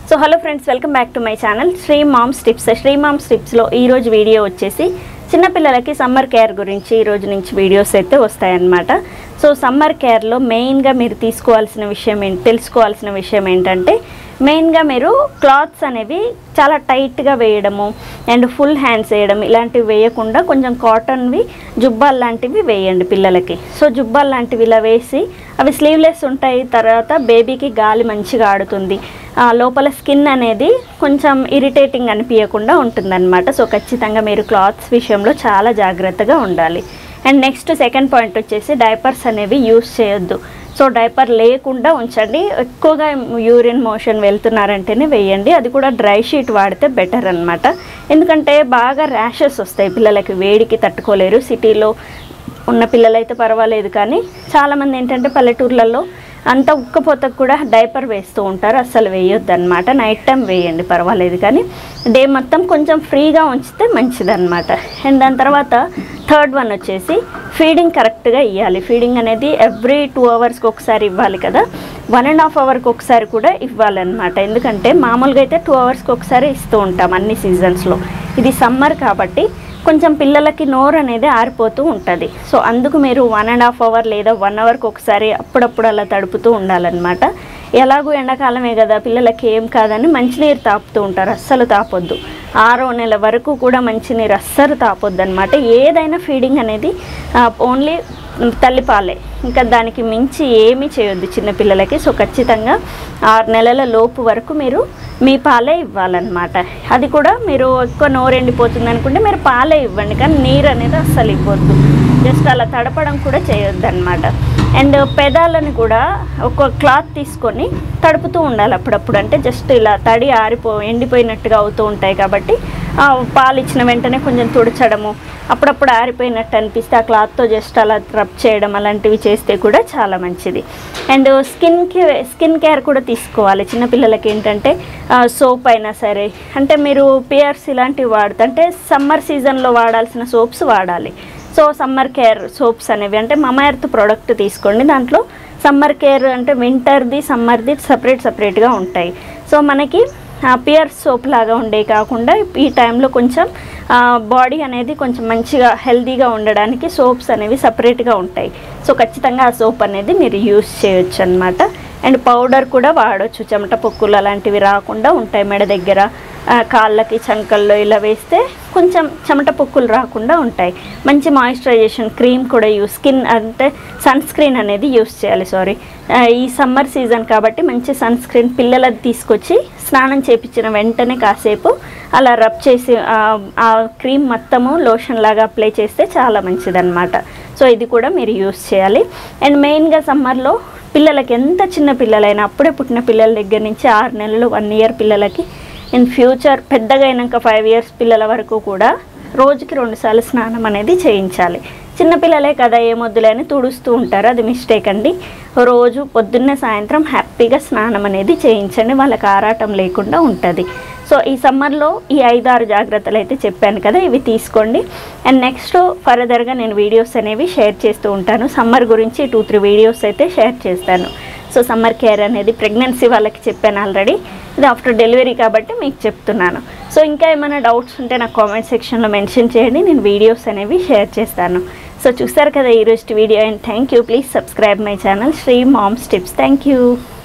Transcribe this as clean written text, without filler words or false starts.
So hello friends, welcome back to my channel Sri moms tips. Sri moms టిప్స్లో ఈరోజు video వచ్చేసి చిన్నపిల్లలకి సమ్మర్ కేర్ గురించి ఈరోజు నుంచి వీడియోస్ అయితే వస్తాయన్నమాట. సో సమ్మర్ కేర్లో మెయిన్గా మీరు తెలుసుకోవాల్సిన విషయం ఏంటంటే మెయిన్గా మీరు క్లాత్స్ అనేవి చాలా టైట్గా వేయడము అండ్ ఫుల్ హ్యాండ్స్ వేయడం ఇలాంటివి వేయకుండా కొంచెం కాటన్వి జుబ్బాలు లాంటివి వేయండి పిల్లలకి. సో జుబ్బాలు లాంటివి ఇలా వేసి అవి స్లీవ్లెస్ ఉంటాయి. తర్వాత బేబీకి గాలి మంచిగా ఆడుతుంది, లోపల స్కిన్ అనేది కొంచెం ఇరిటేటింగ్ అనిపించకుండా ఉంటుందన్నమాట. సో ఖచ్చితంగా మీరు క్లాత్స్ విషయంలో చాలా జాగ్రత్తగా ఉండాలి. అండ్ నెక్స్ట్ సెకండ్ పాయింట్ వచ్చేసి డైపర్స్ అనేవి యూస్ చేయొద్దు. సో డైపర్ లేకుండా ఉంచండి. ఎక్కువగా యూరిన్ మోషన్ వెళ్తున్నారంటేనే వేయండి, అది కూడా డ్రై షీట్ వాడితే బెటర్ అనమాట. ఎందుకంటే బాగా ర్యాషెస్ వస్తాయి, పిల్లలకి వేడికి తట్టుకోలేరు. సిటీలో ఉన్న పిల్లలైతే పర్వాలేదు, కానీ చాలామంది ఏంటంటే పల్లెటూర్లలో అంత ఉక్కపోతకు కూడా డైపర్ వేస్తూ ఉంటారు. అస్సలు వేయొద్దు అనమాట. నైట్ టైం వేయండి పర్వాలేదు, కానీ డే మొత్తం కొంచెం ఫ్రీగా ఉంచితే మంచిదన్నమాట. అండ్ దాని తర్వాత థర్డ్ వన్ వచ్చేసి ఫీడింగ్ కరెక్ట్గా ఇవ్వాలి. ఫీడింగ్ అనేది ఎవ్రీ 2 అవర్స్కి ఒకసారి ఇవ్వాలి కదా, 1.5 అవర్కి ఒకసారి కూడా ఇవ్వాలన్నమాట. ఎందుకంటే మామూలుగా అయితే 2 అవర్స్కి ఒకసారి ఇస్తూ ఉంటాం అన్ని సీజన్స్లో. ఇది సమ్మర్ కాబట్టి కొంచెం పిల్లలకి నోరు అనేది ఆరిపోతూ ఉంటుంది. సో అందుకు మీరు 1.5 అవర్ లేదా 1 అవర్కి ఒకసారి అప్పుడప్పుడు అలా తడుపుతూ ఉండాలన్నమాట. ఎలాగూ ఎండాకాలమే కదా, పిల్లలకి ఏం కాదని మంచినీరు తాపుతూ ఉంటారు. అస్సలు తాపొద్దు. 6వ నెల వరకు కూడా మంచినీరు అస్సలు తాపొద్దు అనమాట. ఏదైనా ఫీడింగ్ అనేది ఓన్లీ తల్లిపాలే, ఇంకా దానికి మించి ఏమీ చేయొద్దు చిన్నపిల్లలకి. సో ఖచ్చితంగా 6 నెలల లోపు వరకు మీరు మీ పాలే ఇవ్వాలన్నమాట. అది కూడా మీరు ఎక్కువ నోరు ఎండిపోతుంది అనుకుంటే మీరు పాలే ఇవ్వండి, కానీ నీరు అనేది అస్సలు ఇవ్వద్దు. జస్ట్ అలా తడపడం కూడా చేయొద్దు అనమాట. అండ్ పెదాలను కూడా ఒక క్లాత్ తీసుకొని తడుపుతూ ఉండాలి అప్పుడప్పుడు. అంటే జస్ట్ ఇలా తడి ఎండిపోయినట్టుగా అవుతూ ఉంటాయి కాబట్టి పాలు ఇచ్చిన వెంటనే కొంచెం తుడచడము, అప్పుడప్పుడు ఆరిపోయినట్టు అనిపిస్తే ఆ క్లాత్తో జస్ట్ అలా రబ్ చేయడం అలాంటివి చేస్తే కూడా చాలా మంచిది. అండ్ స్కిన్ కేర్ కూడా తీసుకోవాలి. చిన్నపిల్లలకి ఏంటంటే సోప్ అయినా సరే, అంటే మీరు పియర్స్ ఇలాంటివి అంటే సమ్మర్ సీజన్లో వాడాల్సిన సోప్స్ వాడాలి. సో సమ్మర్ కేర్ సోప్స్ అనేవి అంటే మమా ఎర్త్ ప్రోడక్ట్ తీసుకోండి. దాంట్లో సమ్మర్ కేర్ అంటే వింటర్ది సమ్మర్ది సపరేట్గా ఉంటాయి. సో మనకి పియర్ సోప్ లాగా ఉండే కాకుండా ఈ టైంలో కొంచెం బాడీ అనేది కొంచెం మంచిగా హెల్తీగా ఉండడానికి సోప్స్ అనేవి సపరేట్గా ఉంటాయి. సో ఖచ్చితంగా ఆ సోప్ అనేది మీరు యూస్ చేయొచ్చు అనమాట. అండ్ పౌడర్ కూడా వాడచ్చు, చెమట పొక్కులు అలాంటివి రాకుండా ఉంటాయి. మెడ దగ్గర, కాళ్ళకి, చంకల్లో ఇలా వేస్తే కొంచెం చెమట పొక్కులు రాకుండా ఉంటాయి. మంచి మాయిశ్చరైజేషన్ క్రీమ్ కూడా సన్ స్క్రీన్ అనేది యూస్ చేయాలి. ఈ సమ్మర్ సీజన్ కాబట్టి మంచి సన్ స్క్రీన్ పిల్లలది తీసుకొచ్చి స్నానం చేయించిన వెంటనే కాసేపు అలా రబ్ చేసి ఆ క్రీమ్ మొత్తము లోషన్ లాగా అప్లై చేస్తే చాలా మంచిదన్నమాట. సో ఇది కూడా మీరు యూస్ చేయాలి. అండ్ మెయిన్గా సమ్మర్లో పిల్లలకి ఎంత చిన్న పిల్లలైనా, అప్పుడే పుట్టిన పిల్లల దగ్గర నుంచి 6 నెలలు 1 ఇయర్ పిల్లలకి, ఇన్ ఫ్యూచర్ పెద్దగా అయినాక 5 ఇయర్స్ పిల్లల వరకు కూడా రోజుకి 2 సార్లు స్నానం అనేది చేయించాలి. చిన్నపిల్లలే కదా ఏమొద్దులే అని తుడుస్తూ ఉంటారు, అది మిస్టేక్ అండి. రోజు పొద్దున్నే సాయంత్రం హ్యాపీగా స్నానం అనేది చేయించండి, వాళ్ళకి ఆరాటం లేకుండా ఉంటుంది. సో ఈ సమ్మర్లో ఈ 5-6 జాగ్రత్తలు అయితే చెప్పాను కదా, ఇవి తీసుకోండి. అండ్ నెక్స్ట్ ఫర్దర్గా నేను వీడియోస్ అనేవి షేర్ చేస్తూ ఉంటాను. సమ్మర్ గురించి 2-3 వీడియోస్ అయితే షేర్ చేస్తాను. సో సమ్మర్ కేర్ అనేది ప్రెగ్నెన్సీ వాళ్ళకి చెప్పాను ఆల్రెడీ, ఇది ఆఫ్టర్ డెలివరీ కాబట్టి మీకు చెప్తున్నాను. సో ఇంకా ఏమైనా డౌట్స్ ఉంటే నాకు కామెంట్ సెక్షన్లో మెన్షన్ చేయండి, నేను వీడియోస్ అనేవి షేర్ చేస్తాను. సో చూస్తారు కదా ఈరోజు video, and thank you. Please subscribe my channel Sri moms tips. Thank you.